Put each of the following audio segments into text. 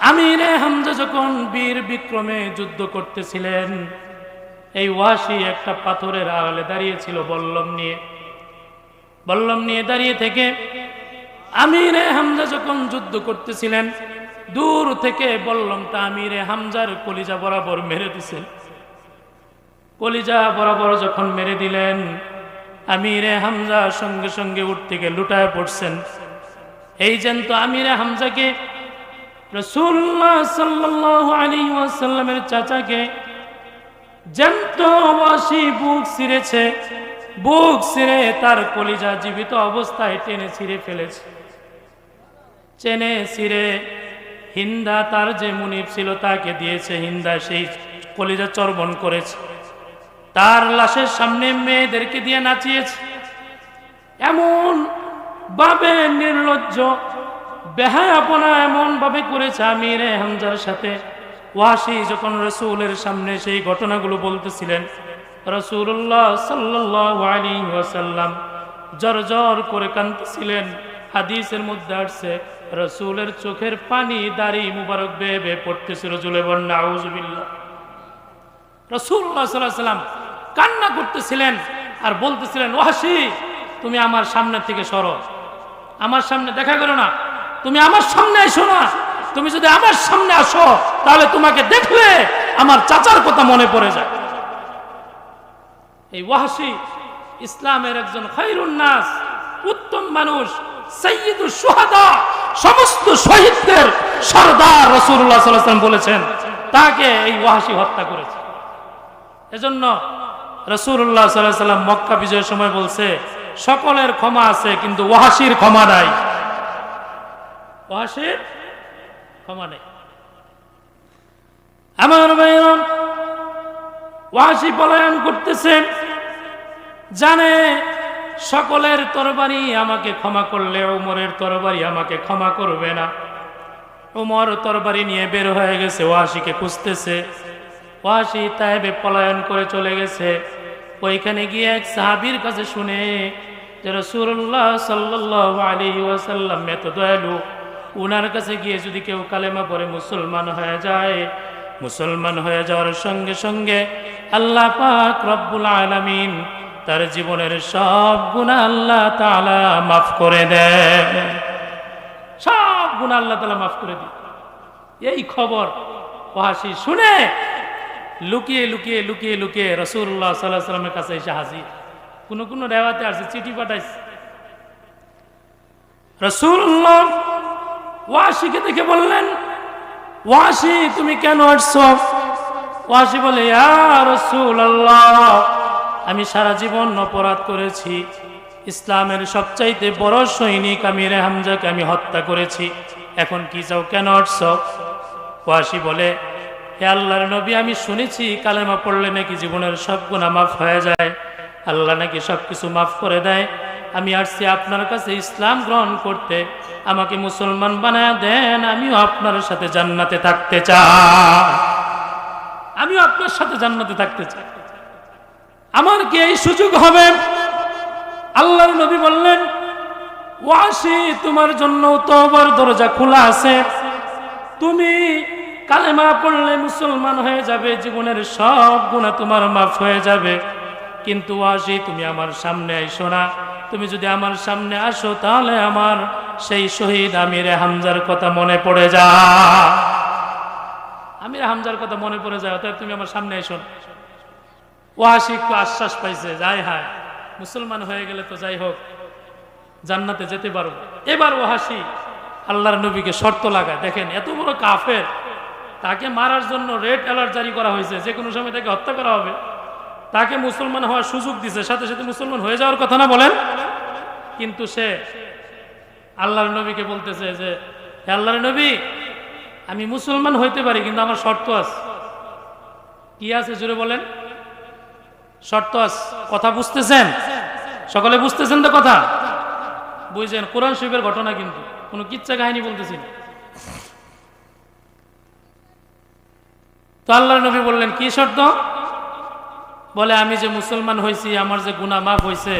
আমিরে হামজা যখন বীর বিক্রমে যুদ্ধ করতেছিলেন, এই ওয়াসি একটা পাথরের আড়ালে দাঁড়িয়েছিল বল্লম নিয়ে দাঁড়িয়ে থেকে আমিরে হামজা যখন যুদ্ধ করতেছিলেন, দূর থেকে বল্লমটা আমিরে হামজার কলিজা বরাবর মেরে দিছেন। কলিজা বরাবর যখন মেরে দিলেন, আমিরে হামজা সঙ্গে সঙ্গে উঠ থেকে লুটায় পড়ছেন। এই জ্যান্ত আমিরে হামজাকে রাসূলুল্লাহ সাল্লাল্লাহু আলাইহি ওয়াসাল্লামের চাচাকে জ্যান্ত ওয়াসি বুক ছিঁড়েছে, বুক ছিঁড়ে তার কলিজা জীবিত অবস্থায় টেনে ছিঁড়ে ফেলেছে। টেনে ছিঁড়ে হিন্দা তার যে মুনিব ছিল তাকে দিয়েছে, হিন্দা সেই কলিজা চর্বণ করেছে। তার লাশের সামনে মেয়েদেরকে দিয়ে নাচিয়েছে। এমন ভাবে নির্লজ্জ বেহায়াপনা এমন ভাবে করেছে আমিরে হামজার সাথে। ওয়াসি যখন রাসূলের সামনে সেই ঘটনাগুলো বলতেছিলেন, রাসূলুল্লাহ সাল্লাল্লাহু আলাইহি ওয়াসাল্লাম জর্জর করে কাঁদতেছিলেন। হাদিসের মধ্যে আসছে রাসূলের চোখের পানি দাড়ি মুবারক বেয়ে বেয়ে পড়তেছিল। জুলে বলেন নাউযুবিল্লাহ। রাসূলুল্লাহ সাল্লাল্লাহু আলাইহি ওয়াসাল্লাম কান্না করতেছিলেন আর বলতেছিলেন, ওয়াসি তুমি আমার সামনে থেকে সরো, আমার সামনে দেখা করো না, তুমি আমার সামনে এসো না। তুমি যদি আমার সামনে আসো তাহলে তোমাকে দেখলে আমার চাচার কথা মনে পড়ে যায়। এই ওয়াসি ইসলামের একজন খায়রুন নাস, উত্তম মানুষ, সাইয়্যিদুশ শুহাদা, সমস্ত শহীদদের সরদার রাসূলুল্লাহ সাল্লাল্লাহু আলাইহি ওয়াসাল্লাম বলেছেন, তাকে এই ওয়াসি হত্যা করেছে। এজন্য রাসূলুল্লাহ সাল্লাল্লাহু আলাইহি ওয়াসাল্লাম মক্কা বিজয়ের সময় বলছে, সকলের ক্ষমা আছে কিন্তু ওয়াসির ক্ষমা নাই। ওয়াসির ক্ষমা নেই। আমার ভাইরা, ওয়াসি পলায়ন করতেছে, জানে সকলের তরবারি আমাকে ক্ষমা করলে ওমরের তরবারি আমাকে ক্ষমা করবে না। ওমর তরবারি নিয়ে বের হয়ে গেছে, ওয়াসিকে খুঁজতেছে। ওয়াসি তায়েবে পলায়ন করে চলে গেছে। ওইখানে গিয়ে এক সাহাবীর কাছে শুনে যে রাসূলুল্লাহ সাল্লাল্লাহু আলাইহি ওয়াসাল্লাম এত দয়ালু, উনার কাছে গিয়ে যদি কেউ কালেমা পড়ে মুসলমান হয়ে যায়, মুসলমান হয়ে যাওয়ার সঙ্গে সঙ্গে আল্লাহ পাক রব্বুল আলামিন তার জীবনের সব গুনাহ আল্লাহ তাআলা মাফ করে দেয়, সব গুনাহ আল্লাহ তাআলা মাফ করে দেয়। এই খবর ওয়াসি শুনে লুকিয়ে লুকিয়ে লুকিয়ে লুকিয়ে রাসূলুল্লাহ সাল্লাল্লাহু আলাইহি ওয়াসাল্লামের কাছে এসে হাজির। কোন কোন রিওয়ায়াতে আছে চিঠি পাঠাইছে। রাসূলুল্লাহ ওয়াসিকে দেখে বললেন, ওয়াসি তুমি কেন আসছো? ওয়াসি বলে, ইয়া রাসূলুল্লাহ, আমি সারা জীবন অপরাধ করেছি, ইসলামের সবচাইতে বড় সৈনিক আমিরে হামজাকে আমি হত্যা করেছি, এখন কি চাও, কেন আসছো? ওয়াসি বলে, হে আল্লাহর নবী, আমি শুনেছি কালেমা পড়লে নাকি জীবনের সব গুনাহ মাফ হয়ে যায়, আল্লাহ নাকি সবকিছু মাফ করে দেয়। আমি আসছি আপনার কাছে ইসলাম গ্রহণ করতে, আমাকে মুসলমান বানায় দেন, আমিও আপনার সাথে জান্নাতে থাকতে চাই, আমিও আপনার সাথে জান্নাতে থাকতে চাই, আমার কি এই সুযোগ হবে? আল্লাহর নবী বললেন, ওয়াসি তোমার জন্য তওবার দরজা খোলা আছে, তুমি কালেমা পড়লে মুসলমান হয়ে যাবে, জীবনের সব গুনাহ তোমার মাফ হয়ে যাবে। কিন্তু ওয়াসি তুমি আমার সামনে আইসো না, তুমি যদি আমার সামনে আসো তাহলে আমার সেই শহীদ আমিরে হামজার কথা মনে পড়ে যায়, আমিরে হামজার কথা মনে পড়ে যায়, অতএব তুমি আমার সামনে এসো। ওয়াসি একটু আশ্বাস পাইছে, যাই হায় মুসলমান হয়ে গেলে তো যাই হোক জান্নাতে যেতে পারবো। এবার ওয়াসি আল্লাহর নবীকে শর্ত লাগায়, দেখেন এত বড় কাফের, তাকে মারার জন্য রেড অ্যালার্ট জারি করা হয়েছে, যে কোনো সময় তাকে হত্যা করা হবে, তাকে মুসলমান হওয়ার সুযোগ দিছে, সাথে সাথে মুসলমান হয়ে যাওয়ার কথা না বলেন, কিন্তু সে আল্লাহর নবীকে বলতেছে যে, হে আল্লাহর নবী, আমি মুসলমান হইতে পারি কিন্তু আমার শর্ত আছে। কি আছে জোরে বলেন? শর্ত আছে। কথা বুঝতেছেন? সকলে বুঝতেছেন তো কথা? বুঝছেন? কোরআন শরীফের ঘটনা, কিন্তু কোনো কিচ্ছা কাহিনী বলতেছি না। তো আল্লাহর নবী বললেন, কি শর্ত? বলে, আমি যে মুসলমান হয়েছি, আমার যে গুনাহ মাফ হয়েছে,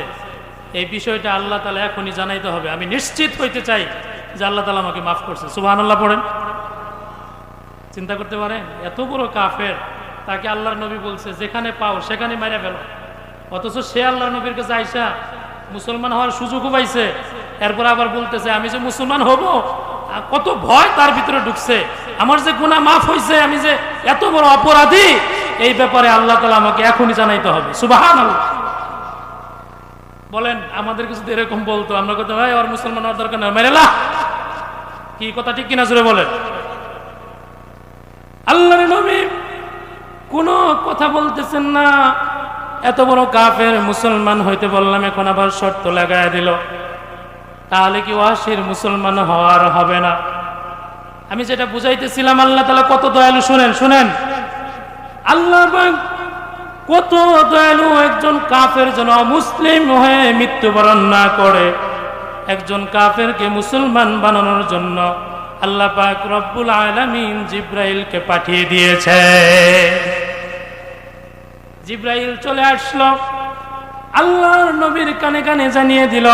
এই বিষয়টা আল্লাহ তাআলা এখনই জানাইতে হবে। আমি নিশ্চিত হইতে চাই যে আল্লাহ তাআলা আমাকে মাফ করছে। সুবহানাল্লাহ পড়েন। চিন্তা করতে পারেন, এত বড় কাফের, তাকে আল্লাহর নবী বলছে যেখানে পাও সেখানে মাইরা ফেলো, অথচ সে আল্লাহর নবীর কাছে আইসা মুসলমান হওয়ার সুযোগও পাইছে, এরপর আবার বলতেছে আমি যে মুসলমান হব, কত ভয় তার ভিতরে ঢুকছে, আমার যে গুনাহ মাফ হয়েছে, আমি যে এত বড় অপরাধী, এই ব্যাপারে আল্লাহ তাআলা আমাকে এখনই জানাইতে হবে। সুবহানাল্লাহ। বলেন আমাদেরকে যদি এরকম বলতো, আমরা কত ভাই আর মুসলমান হওয়ার দরকার না, মেরেলা, কি কথা ঠিক কিনা জোরে বলেন। আল্লাহর নবী কোনো কথা বলতেছেন না, এত বড় কাফের মুসলমান হইতে বললাম, এখন আবার শর্ত লাগায় দিল, তাহলে কি ওয়াসির মুসলমান হওয়ার হবে না? আমি যেটা বুঝাইতেছিলাম, আল্লাহ তাআলা কত দয়ালু, শুনেন শুনেন, আল্লাহ কত দয়ালু, একজন কাফের যেন মুসলিম হয়ে মৃত্যুবরণ না করে, একজন কাফেরকে মুসলমান বানানোর জন্য আল্লাহ পাক রব্বুল আলামিন জিব্রাইলকে পাঠিয়ে দিয়েছে। জিব্রাইল চলে আসলো, আল্লাহর নবীর কানে কানে জানিয়ে দিল,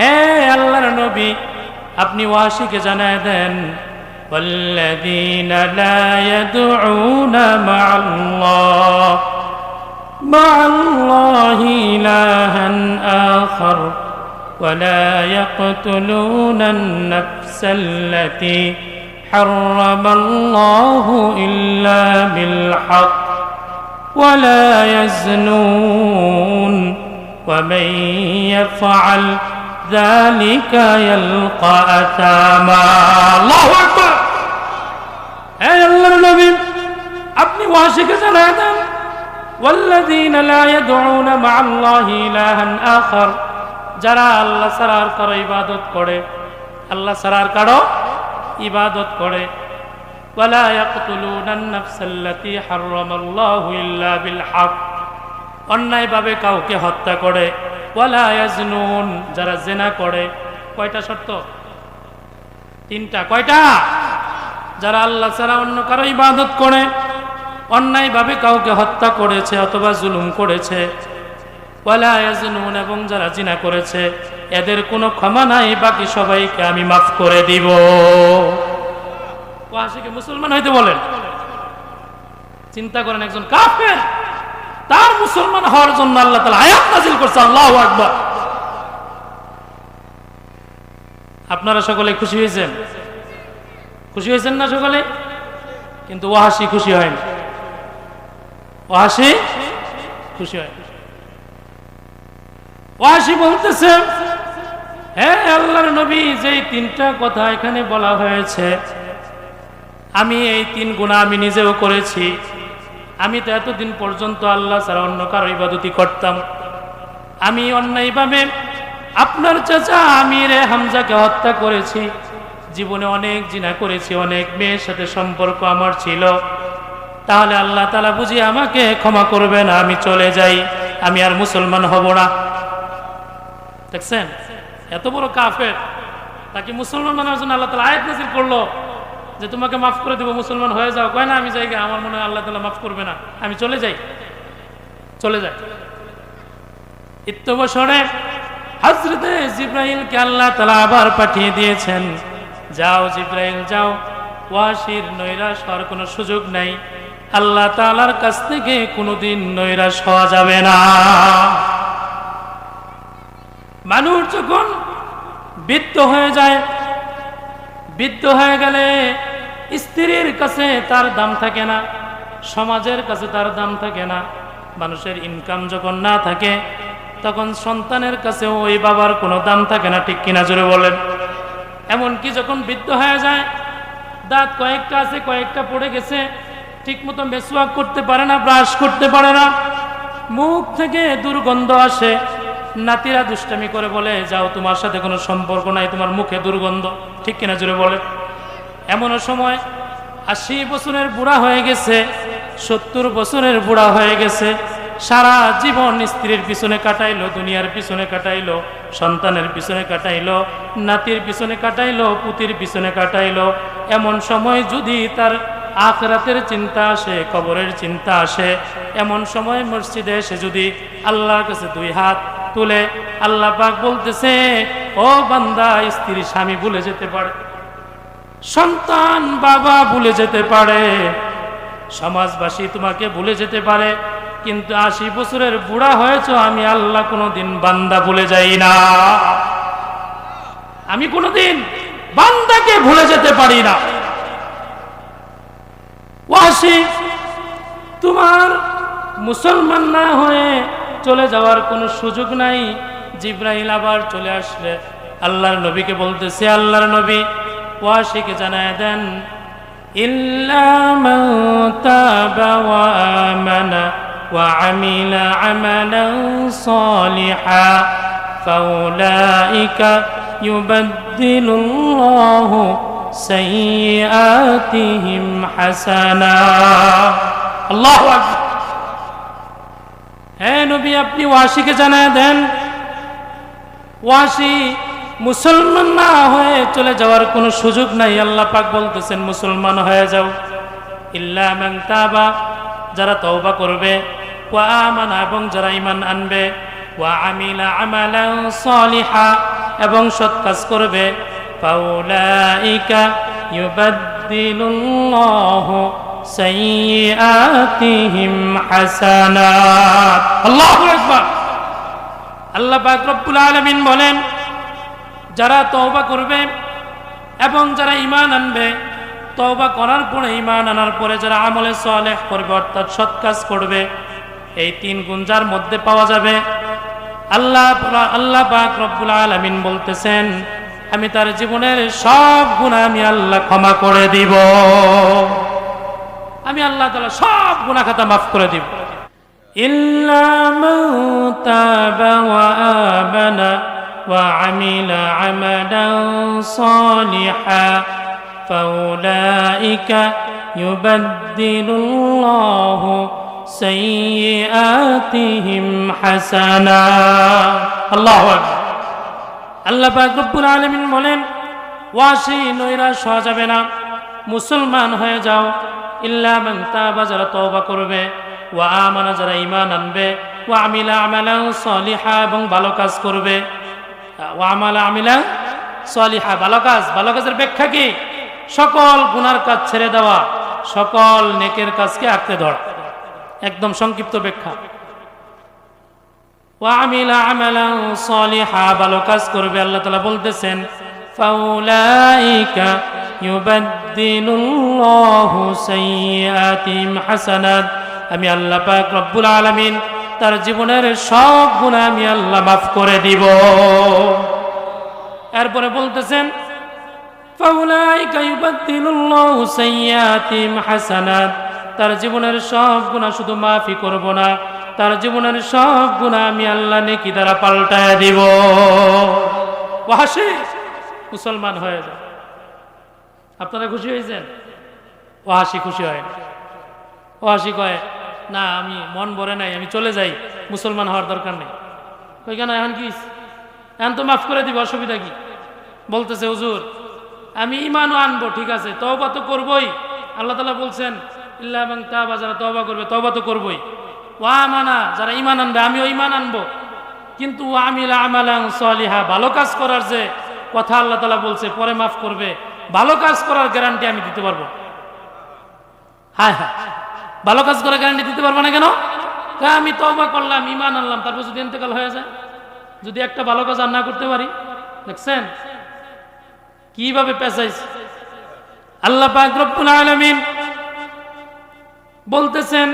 হে আল্লাহর নবী, আপনি ওয়াসিকে জানায় দেন, والذين لا يدعون مع الله إلها آخر ولا يقتلون النفس التي حرم الله إلا بالحق ولا يزنون ومن يفعل ذلك يلقى أثاما। الله أكبر। হে আল্লাহর নবী, আপনি ওয়াসিকে জানায় দেন, والذين لا يدعون مع الله إلها آخر, যারা আল্লাহ ছাড়া আর কারো ইবাদত করে, আল্লাহ ছাড়া আর কারো ইবাদত করে, ولا يقتلون النفس التي حرم الله إلا بالحق, অন্যায়ভাবে কাউকে হত্যা করে, ولا يزنون, যারা জিনা করে, কয়টা শর্ত? তিনটা। কয়টা? যারা আল্লাহ ছাড়া অন্য কারো ইবাদত করে, অন্যায়ভাবে কাউকে হত্যা করেছে অথবা জুলুম করেছে, ওয়ালা ইয়াজনুন, এবং যারা জিনা করেছে, এদের কোনো ক্ষমা নাই, বাকি সবাইকে আমি মাফ করে দিব। ওয়াসিকে মুসলমান হইতে বলেন। চিন্তা করেন, একজন কাফের, তার মুসলমান হওয়ার জন্য আল্লাহ তাআলা আয়াত নাযিল করছে। আল্লাহু আকবার। আপনারা সকলে খুশি হয়েছেন? খুশি হয়েছেন না সকলে? কিন্তু ওয়াসি খুশি হয়নি, ওয়াসি খুশি হয়। ওয়াসি বলতেছে, হে আল্লাহর নবী, যেই তিনটা কথা এখানে বলা হয়েছে, আমি এই তিন গুনাহ আমি নিজেও করেছি। আমি তো এতদিন পর্যন্ত আল্লাহ ছাড়া অন্য কারো ইবাদতি করতাম। আমি অন্যায়ভাবে আপনার চাচা আমিরে হামজাকে হত্যা করেছি। জীবনে অনেক জিনা করেছি, অনেক মেয়ের সাথে সম্পর্ক আমার ছিল। তাহলে আল্লাহ তাআলা বুঝি আমাকে ক্ষমা করবে না, আমি চলে যাই, আমি আর মুসলমান হব না। দেখছেন, এত বড় কাফের, তাকে মুসলমান বানানোর জন্য আল্লাহ তাআলা আয়াত নাযিল করলো যে তোমাকে মাফ করে দেব, মুসলমান হয়ে যাও। কয় না আমি যাই, আমার মনে হয় আল্লাহ তাআলা মাফ করবে না, আমি চলে যাই, চলে যাই। ইত্যবসরে হযরতে জিবরাইলকে আল্লাহ তাআলা আবার পাঠিয়ে দিয়েছেন, যাও জিবরাইল যাও, ওয়াসির নৈরাশ হওয়ার কোনো সুযোগ নাই, আল্লাহ তাআলার কাছ থেকে কোনোদিন নৈরাশ হওয়া যাবে না। মানুষ যখন বৃদ্ধ হয়ে যায়, বৃদ্ধ হয়ে গেলে স্ত্রীর কাছে তার দাম থাকে না, সমাজের কাছে তার দাম থাকে না। মানুষের ইনকাম যখন না থাকে, তখন সন্তানের কাছে ওই বাবার কোনো দাম থাকে না, ঠিক কিনা জোরে বলেন। এমনকি যখন বৃদ্ধ হয়ে যায়, দাঁত কয়েকটা আছে, কয়েকটা পড়ে গেছে, ঠিক মতো মেসওয়াক করতে পারে না, ব্রাশ করতে পারে না, মুখ থেকে দুর্গন্ধ আসে, নাতিরা দুষ্টামি করে বলে, যাও তোমার সাথে কোনো সম্পর্ক নাই, তোমার মুখে দুর্গন্ধ, ঠিক কিনা জোরে বলে। এমন সময় 80 বছরের বুড়া হয়ে গেছে, 70 বছরের বুড়া হয়ে গেছে, সারা জীবন স্ত্রীর পিছনে কাটাইলো, দুনিয়ার পিছনে কাটাইলো, সন্তানের পিছনে কাটাইলো, নাতির পিছনে কাটাইলো, পুতির পিছনে কাটাইলো। এমন সময় যদি তার আখিরাতের চিন্তা আসে, কবরের চিন্তা আসে, এমন সময় মসজিদে এসে যদি আল্লাহর কাছে 2 হাত তুলে, আল্লাহ পাক বলতেছে, ও বান্দা, স্ত্রী স্বামী ভুলে যেতে পারে, সন্তান বাবা ভুলে যেতে পারে, সমাজবাসী তোমাকে ভুলে যেতে পারে, কিন্তু 80 বছরের বুড়া হয়েছো, আমি আল্লাহ কোনোদিন বান্দা ভুলে যাই না। আমি কোনোদিন বান্দাকে ভুলে যেতে পারি না। ওয়াসি, তোমার মুসলমান না হয়ে চলে যাওয়ার কোনো সুযোগ নাই। জিব্রাইল আবার চলে আসলে আল্লাহর নবীকে বলতেছে, আল্লাহর নবী ওয়াসিকে জানায় দেন, ইল্লা মান তাবা ওয়া আমানা ওয়া আমিলা আমালান সালিহা ফাউলাইকা ইউবাদদিলুল্লাহু সাইয়্যাতিহিম হাসানাত। আল্লাহু আকবার। হে নবী, আপনি ওয়াসিকে জানায় দেন, ওয়াসি মুসলমান না হয়ে চলে যাওয়ার কোনো সুযোগ নাই। আল্লাহ পাক বলতেছেন মুসলমান হয়ে যাও। ইল্লা মান তাবা, যারা তওবা করবে, ওয়া আমানা, এবং যারা ঈমান আনবে, ওয়া আমিলা আমালান সালিহা, এবং সৎ কাজ করবে, ফাউলাইকা ইউবাদদিলুল্লাহু সাইয়্যাতিহিম হাসানাত। আল্লাহু আকবার। আল্লাহ পাক রব্বুল আলামিন বলেন, যারা তওবা করবে এবং যারা ঈমান আনবে, তওবা করার পরে, ঈমান আনার পরে যারা আমলে সালেহ করবে, অর্থাৎ সৎ কাজ করবে, এই 3 গুণ যার মধ্যে পাওয়া যাবে, আল্লাহ পাক রব্বুল আলামিন বলতেছেন, আমি তার জীবনের সব গুনাহ আমি আল্লাহ ক্ষমা করে দিব। আমি আল্লাহ তাআলা সব গুনাহ খাতা মাফ করে দিব। ইল্লা মান তাবা ওয়া আমানা ওয়া আমিলা আমালান সালিহা ফাউলাইকা ইউবাদদিলুল্লাহু সাইয়্যাতিহিম হাসানাত। আল্লাহু আকবার। আল্লাহ পাক রব্বুল আলামিন বলেন, ওয়াসি নৈরাশ হওয়া যাবে না, মুসলমান হয়ে যাও। ইল্লা মান তাবা, যারা তওবা করবে, ওয়া আমানা, যারা ঈমান আনবে, ওয়া আমিলা আমালান সালিহা, এবং ভালো কাজ করবে। ওয়া আমিলা সালিহা, ভালো কাজ। ভালো কাজের ব্যাখ্যা কি? সকল গুনার কাজ ছেড়ে দেওয়া, সকল নেকের কাজকে আঁকড়ে ধরা। একদম সংক্ষিপ্ত ব্যাখ্যা। ওয়া আমিলা আমালান সালিহা, ভালো কাজ করবে। আল্লাহ তাআলা বলতেছেন, ফাউলাইকা ইউবাদদিলুল্লাহু সাইয়্যাতিহিম হাসানাত। আমি আল্লাহ পাক রব্বুল আলামিন তার জীবনের সব গুনাহ আমি আল্লাহ মাফ করে দিব। এরপরে বলতেছেন, ফাউলাইকা ইউবাদদিলুল্লাহু সাইয়্যাতিহিম হাসানাত। তার জীবনের সব গুনাহ শুধু মাফই করব না, তার জীবনের সব গুনাহ আমি আল্লাহ নেকি দ্বারা পাল্টায় দিব। ওয়াসি মুসলমান হয়ে যায়। আপনারা খুশি হয়েছেন? ওয়াসি খুশি হয় না। ওয়াসি কয়, না আমি মন ভরে নাই, আমি চলে যাই, মুসলমান হওয়ার দরকার নেই। কই কেন, এখন কি, এখন তো মাফ করে দিব, অসুবিধা কি? বলতেছে, হুজুর আমি ঈমানও আনবো, ঠিক আছে, তওবা তো করবই। আল্লাহ তাআলা বলছেন, ইল্লা মান তাবা, যারা তওবা করবে, তওবা তো করবই। ওয়া আমানা, যারা ঈমান আনবে, আমিও ঈমান আনবো। কিন্তু ওয়া আমিলা আমালান সালিহা, ভালো কাজ করার যে কথা আল্লাহ তাআলা বলছে পরে মাফ করবে, ভালো কাজ করার গ্যারান্টি আমি দিতে পারবো। হ্যাঁ হ্যাঁ, ভালো কাজ করার গ্যারান্টি দিতে পারবো না কেন? আমি তওবা করলাম, ঈমান আনলাম, তারপর যদি ইন্তেকাল হয়ে যায়, যদি একটা ভালো কাজ আর না করতে পারি, দেখছেন কিভাবে পেঁচাইছে। আল্লাহ পাক রব্বুল আলামিন বলতেছেন,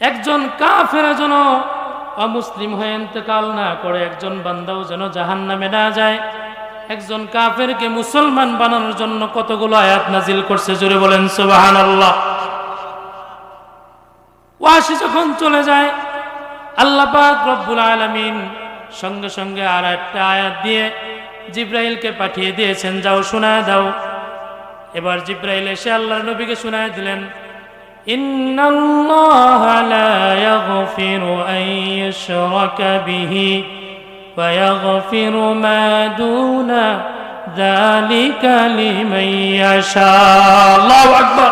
একজন কাফের যেন অমুসলিম হয়ে ইন্তেকাল না করে, একজন বান্দাও যেন জাহান্নামে না যায়। একজন কাফেরকে মুসলমান বানানোর জন্য কতগুলো আয়াত নাজিল করছে, জোরে বলেন সুবহানাল্লাহ। ওয়াসি যখন চলে যায়, আল্লাহ পাক রব্বুল আলামিন সঙ্গে সঙ্গে আর একটা আয়াত দিয়ে জিব্রাইলকে পাঠিয়ে দিয়েছেন, যাও শোনায় দাও। এবার জিব্রাইল এসে আল্লাহর নবীকে শোনায় দিলেন, ইন্নাল্লাহা লা ইয়াগফিরু আন ইউশরাকা বিহি ওয়া ইয়াগফিরু মা দুনা যালিকা লিমান ইয়াশা। আল্লাহু আকবার।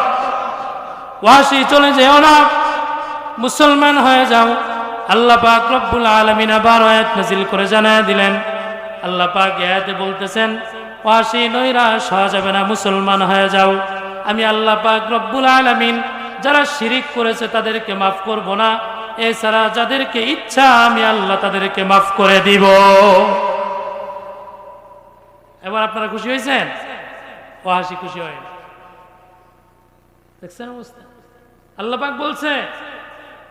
ওয়াসি চলে যেও না, মুসলমান হয়ে যাও। আল্লাহ পাক রব্বুল আলামিন আবার আয়াত নাযিল করে জানায় দিলেন। আল্লাহ পাক আয়াতে বলতেছেন, ওয়াসি নৈরাশ হওয়া যাবে না, মুসলমান হয়ে যাও। আমি আল্লাহ পাক রব্বুল আলামিন যারা শিরিক করেছে তাদেরকে মাফ করব না, এছাড়া যাদেরকে ইচ্ছা আমি আল্লাহ তাদেরকে মাফ করে দিব। এবার আপনারা খুশি হয়েছেন? ওয়াসি খুশি হয় না। দেখছেন অবস্থা? আল্লাহ পাক বলছে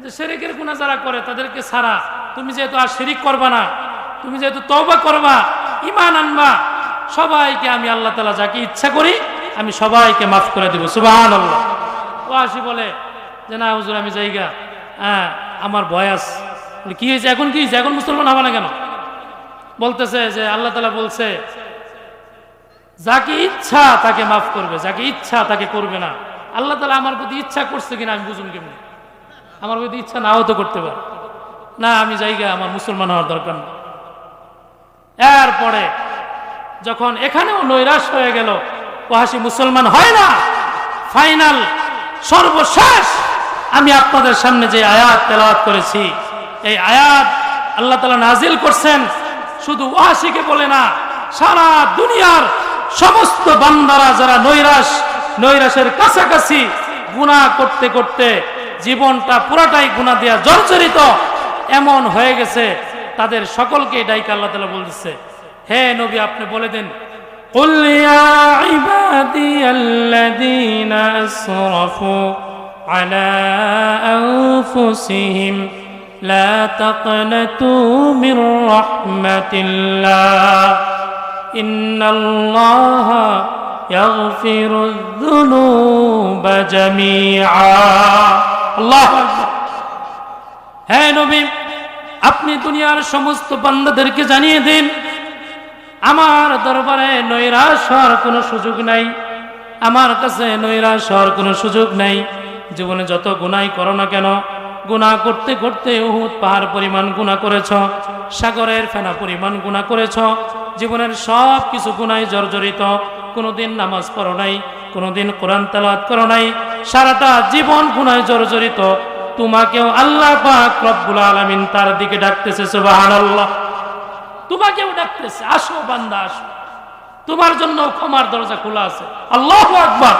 যে শিরকের গুনাহ যারা করে তাদেরকে ছাড়া, তুমি যেহেতু আর শিরিক করবা না, তুমি যেহেতু তওবা করবা, ঈমান আনবা, সবাইকে আমি আল্লাহ তাআলা যাকে ইচ্ছা করি আমি সবাইকে মাফ করে দেব। সুবহানাল্লাহ। ওয়াসি বলে যে না হুজুর আমি যাইগা, আমার ভয় আছে। কি হয়েছে এখন? কি হয়েছে এখন? মুসলমান হবে না কেন? বলতেছে যে আল্লাহ তাআলা বলছে যাকে ইচ্ছা তাকে মাফ করবে, যাকে ইচ্ছা তাকে করবে না। আল্লাহ তাআলা আমার প্রতি ইচ্ছা করছে কিনা আমি বুঝুন কেমন? আমার প্রতি ইচ্ছা নাও তো করতে পারে না, আমি জায়গা আমার মুসলমান হওয়ার দরকার না। এরপরে যখন এখানেও নৈরাশ হয়ে গেল, ওয়াসি মুসলমান হয় না, ফাইনাল সর্বশেষ আমি আপনাদের সামনে যে আয়াত তেলাওয়াত করেছি, এই আয়াত আল্লাহ তাআলা নাজিল করছেন শুধু ওয়াসিকে বলে না, সারা দুনিয়ার সমস্ত বান্দারা যারা নৈরাশের কাছাকাছি গুনাহ করতে করতে জীবনটা পুরাটাই গুনাহ দিয়া জর্জরিত এমন হয়ে গেছে, তাদের সকলকে ডাইকে আল্লাহ তাআলা বলতেছে, হে নবী আপনি বলে দেন, কুল ইয়া ইবাদিয়াল্লাযীনা আসরাফু আলা আনফুসিহিম লা তাকনাতু মির রাহমাতিল্লাহ ইন্নাল্লাহা ইয়াগফিরুয যুনুবা জামিআ। আল্লাহু আকবার। হে নবী আপনি দুনিয়ার সমস্ত বান্দাদেরকে জানিয়ে দিন, আমার দরবারে নৈরাশ হওয়ার কোনো সুযোগ নাই, আমার কাছে নৈরাশ হওয়ার কোনো সুযোগ নাই। জীবনে যত গুনাহ করো না কেন, গুনাহ করতে করতে উহুদ পাহাড় পরিমাণ গুনাহ করেছ, সাগরের ফেনা পরিমাণ গুনাহ করেছ, জীবনের সব কিছু গুনাহে জর্জরিত, কোনোদিন নামাজ পড়ো নাই, কোনোদিন কোরআন তেলাওয়াত করো নাই, সারাটা জীবন গুনাহে জর্জরিত। তোমাকেও আল্লাহ পাক রব্বুল আলামিন তার দিকে ডাকতেছে। সুবহানাল্লাহ। তোমাকেও ডাকতেছে, আসো বান্দা আসো, তোমার জন্য ক্ষমার দরজা খোলা আছে। আল্লাহু আকবার।